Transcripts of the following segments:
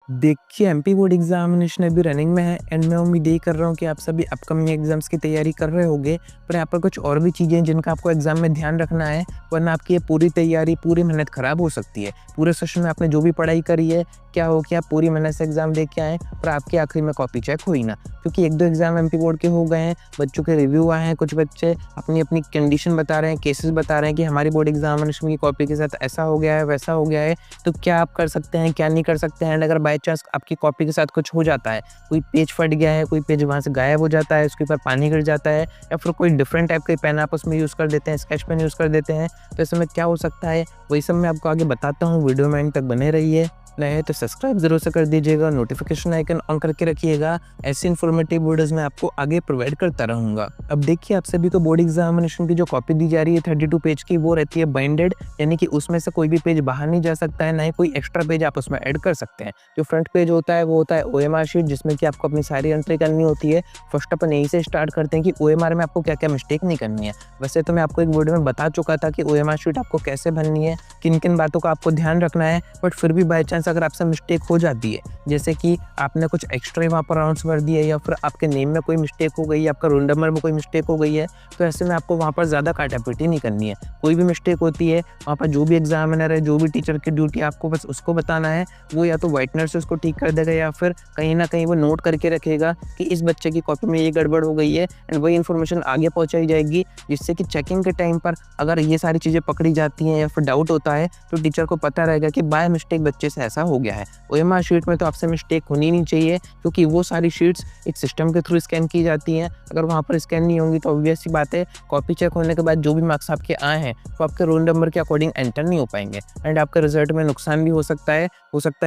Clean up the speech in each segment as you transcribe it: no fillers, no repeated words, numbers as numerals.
देखिए, MP board examination अभी running में है एंड मैं उम्मीद यही कर रहा हूँ कि आप सभी अपकमिंग एग्ज़ाम्स की तैयारी कर रहे होंगे। पर यहाँ पर कुछ और भी चीज़ें हैं जिनका आपको एग्ज़ाम में ध्यान रखना है, वरना आपकी ये पूरी तैयारी, पूरी मेहनत ख़राब हो सकती है। पूरे सेशन में आपने जो भी पढ़ाई करी है, क्या हो कि आप पूरी मेहनत से एग्ज़ाम दे के आएँ, पर आपके आखिरी में कॉपी चेक हुई ना। क्योंकि 1-2 एग्ज़ाम एमपी बोर्ड के हो गए हैं, बच्चों के रिव्यू आए हैं, कुछ बच्चे अपनी-अपनी कंडीशन बता रहे हैं, केसेस बता रहे हैं कि हमारी बोर्ड एग्ज़ामिनेशन की कॉपी के साथ ऐसा हो गया है, वैसा हो गया है। तो क्या आप कर सकते हैं, क्या नहीं कर सकते हैं? एंड अगर बाय चांस आपकी कॉपी के साथ कुछ हो जाता है, कोई पेज फट गया है, कोई पेज वहाँ से गायब हो जाता है, उसके ऊपर पानी गिर जाता है या फिर कोई डिफरेंट टाइप के पेन आप उसमें यूज़ कर देते हैं, स्केच पेन यूज़ कर देते हैं, तो ऐसे में क्या हो सकता है, वही सब मैं आपको आगे बताता हूँ। वीडियो में एंड तक बने रहिए। नए हैं तो सब्सक्राइब ज़रूर से कर दीजिएगा, नोटिफिकेशन आइकन ऑन करके रखिएगा। ऐसे इन्फॉर्मेटिव वीडियोज़ मैं आपको आगे प्रोवाइड करता रहूँगा। अब देखिए, आप सभी को बोर्ड एग्जामिनेशन की जो कॉपी दी जा रही है 32 पेज की, वो रहती है बाइंडेड, यानी कि उसमें से कोई भी पेज बाहर नहीं जा सकता है, ना ही कोई एक्स्ट्रा पेज आप उसमें ऐड कर सकते हैं। जो फ्रंट पेज होता है वो होता है ओएमआर शीट, जिसमें कि आपको अपनी सारी एंट्री करनी होती है। फर्स्ट अपन यहीं से स्टार्ट करते हैं कि ओएमआर में आपको क्या-क्या मिस्टेक नहीं करनी है। वैसे तो मैं आपको एक वीडियो में बता चुका था कि ओएमआर शीट आपको कैसे भरनी है, किन-किन बातों का आपको ध्यान रखना है, बट फिर भी बाय चांस अगर आपसे मिस्टेक हो जाती है, जैसे कि आपने कुछ एक्स्ट्रा वहाँ पर राउंड्स भर दिए या फिर आपके नेम में कोई मिस्टेक हो गई है, आपका रोल नंबर में कोई मिस्टेक हो गई है, तो ऐसे में आपको वहाँ पर ज़्यादा काटापीटी नहीं करनी है। कोई भी मिस्टेक होती है, वहाँ पर जो भी एग्जामिनर है, जो भी टीचर की ड्यूटी आपको बस उसको बताना है, वो या तो व्हाइटनर से उसको ठीक कर देगा या फिर कहीं न कहीं वो नोट करके रखेगा कि इस बच्चे की कॉपी में ये गड़बड़ हो गई है, एंड वही इन्फॉर्मेशन आगे पहुँचाई जाएगी, जिससे कि चेकिंग के टाइम पर अगर ये सारी चीज़ें पकड़ी जाती हैं या फिर डाउट होता है, तो टीचर को पता रहेगा कि बाय मिस्टेक बच्चे से ऐसा हो गया है। ओएमआर शीट में तो आपसे मिस्टेक होनी नहीं चाहिए, क्योंकि वो सारी शीट्स एक सिस्टम के थ्रू स्कैन की जाती हैं। अगर वहाँ पर स्कैन नहीं होंगी तो ऑब्वियस सी बात है, कॉपी चेक होने के बाद जो भी मार्क्स आपके आए हैं, वो आपके रोल नंबर के अकॉर्डिंग एंटर नहीं हो पाएंगे एंड आपके रिजल्ट में नुकसान भी हो सकता है।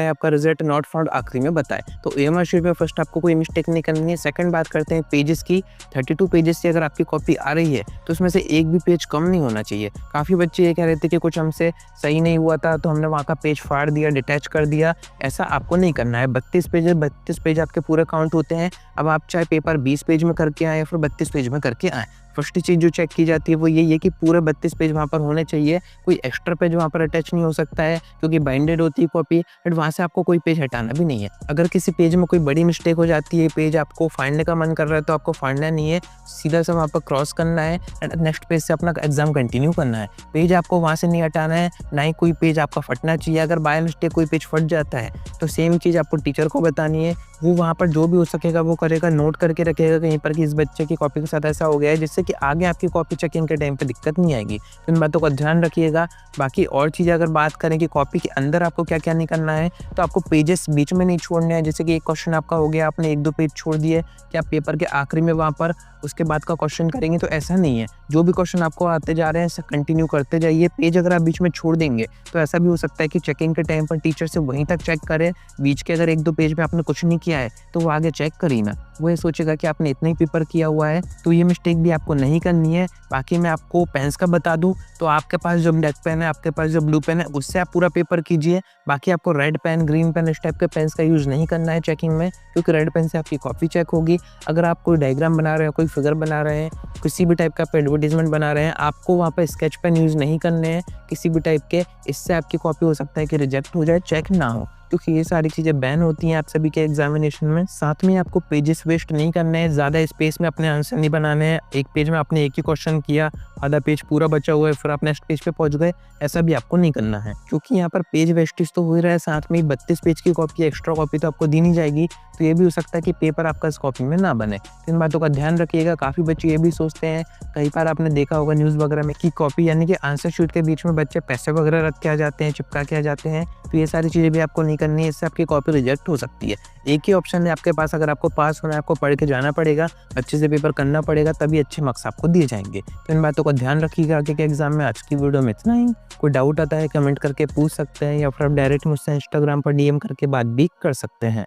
आपका रिजल्ट नॉट फाउंड आखिरी में बताए। तो ओएमआर शीट में फर्स्ट आपको कोई मिस्टेक नहीं करनी है। सेकंड बात करते हैं पेजेस की। 32 पेजेस से अगर आपकी कॉपी आ रही है, तो उसमें से एक भी पेज कम नहीं होना चाहिए। काफ़ी बच्चे ये कह रहे थे कि कुछ हमसे सही नहीं हुआ था, तो हमने वहाँ का पेज फाड़ दिया, डिटैच कर दिया। ऐसा आपको नहीं करना है। 32 पेज आपके पूरे काउंट होते हैं। अब आप चाहे पेपर 20 पेज में करके आएँ या फिर 32 पेज में करके आएँ, फर्स्ट चीज़ जो चेक की जाती है वो यही है कि पूरे 32 पेज वहाँ पर होने चाहिए। कोई एक्स्ट्रा पेज वहाँ पर अटैच नहीं हो सकता है, क्योंकि बाइंडेड होती है कॉपी, एंड वहाँ से आपको कोई पेज हटाना भी नहीं है। अगर किसी पेज में कोई बड़ी मिस्टेक हो जाती है, पेज आपको फाड़ने का मन कर रहा है, तो आपको फाड़ना नहीं है, सीधा से वहाँ पर क्रॉस करना है एंड नेक्स्ट पेज से अपना एग्जाम कंटिन्यू करना है। पेज आपको वहाँ से नहीं हटाना है, ना ही कोई पेज आपका फटना चाहिए। अगर बाय मिस्टेक कोई पेज फट जाता है, तो सेम चीज़ आपको टीचर को बतानी है। वो वहाँ पर जो भी हो सकेगा वो करेगा, नोट करके रखेगा कहीं पर कि इस बच्चे की कॉपी के साथ ऐसा हो गया है, जिससे कि आगे आपकी कॉपी चेकिंग के टाइम पे दिक्कत नहीं आएगी। तो इन बातों का ध्यान रखिएगा। बाकी और चीज़ें अगर बात करें कि कॉपी के अंदर आपको क्या-क्या नहीं करना है, तो आपको पेजेस बीच में नहीं छोड़ने हैं। जैसे कि एक क्वेश्चन आपका हो गया, आपने 1-2 पेज छोड़ दिए, कि आप पेपर के आखिरी में वहाँ पर उसके बाद का क्वेश्चन करेंगे, तो ऐसा नहीं है। जो भी क्वेश्चन आपको आते जा रहे हैं, ऐसे कंटिन्यू करते जाइए। पेज अगर आप बीच में छोड़ देंगे, तो ऐसा भी हो सकता है कि चेकिंग के टाइम पर टीचर से वहीं तक चेक करे। बीच के अगर 1-2 पेज में आपने कुछ नहीं किया है, तो वो आगे चेक कर ही ना। वो ये सोचेगा कि आपने इतना ही पेपर किया हुआ है, तो ये मिस्टेक भी आपको नहीं करनी है। बाकी मैं आपको पेन्स का बता दूँ, तो आपके पास जो ब्लैक पेन है, आपके पास जो ब्लू पेन है, उससे आप पूरा पेपर कीजिए। बाकी आपको रेड पेन, ग्रीन पेन, इस टाइप के पेन्स का यूज़ नहीं करना है चेकिंग में, क्योंकि रेड पेन से आपकी कॉपी चेक होगी। अगर आप कोई डायग्राम बना रहे हैं, कोई फिगर बना रहे हैं, किसी भी टाइप का आप एडवर्टाइजमेंट बना रहे हैं, आपको वहाँ पर स्केच पेन यूज़ नहीं करने हैं किसी भी टाइप के। इससे आपकी कॉपी हो सकता है कि रिजेक्ट हो जाए, चेक ना हो, क्योंकि ये सारी चीज़ें बैन होती हैं आप सभी के एग्जामिनेशन में। साथ में आपको पेजेस वेस्ट नहीं करने हैं, ज़्यादा स्पेस में अपने आंसर नहीं बनाने हैं। एक पेज में आपने एक ही क्वेश्चन किया, आधा पेज पूरा बचा हुआ है, फिर आप नेक्स्ट पेज पे पहुंच गए, ऐसा भी आपको नहीं करना है, क्योंकि यहाँ पर पेज वेस्टेज तो हो ही रहा है, साथ में 32 पेज की कॉपी, एक्स्ट्रा कॉपी तो आपको दी नहीं जाएगी। तो ये भी हो सकता है कि पेपर आपका इस कॉपी में ना बने। तो इन बातों का ध्यान रखिएगा। काफ़ी बच्चे ये भी सोचते हैं, कई बार आपने देखा होगा न्यूज़ वगैरह में, कि कॉपी यानी कि आंसर शीट के बीच में बच्चे पैसे वगैरह रख के आ जाते हैं, चिपका के आ जाते हैं। तो ये सारी चीज़ें भी आपको नहीं करनी है, इससे आपकी कॉपी रिजेक्ट हो सकती है। एक ही ऑप्शन है आपके पास, अगर आपको पास होना है, आपको पढ़ के जाना पड़ेगा, अच्छे से पेपर करना पड़ेगा, तभी अच्छे मार्क्स आपको दिए जाएंगे। तो इन बातों का ध्यान रखिएगा आगे के एग्जाम में। आज की वीडियो में इतना ही। कोई डाउट आता है कमेंट करके पूछ सकते हैं, या फिर आप डायरेक्ट मुझसे इंस्टाग्राम पर डीएम करके बात भी कर सकते हैं।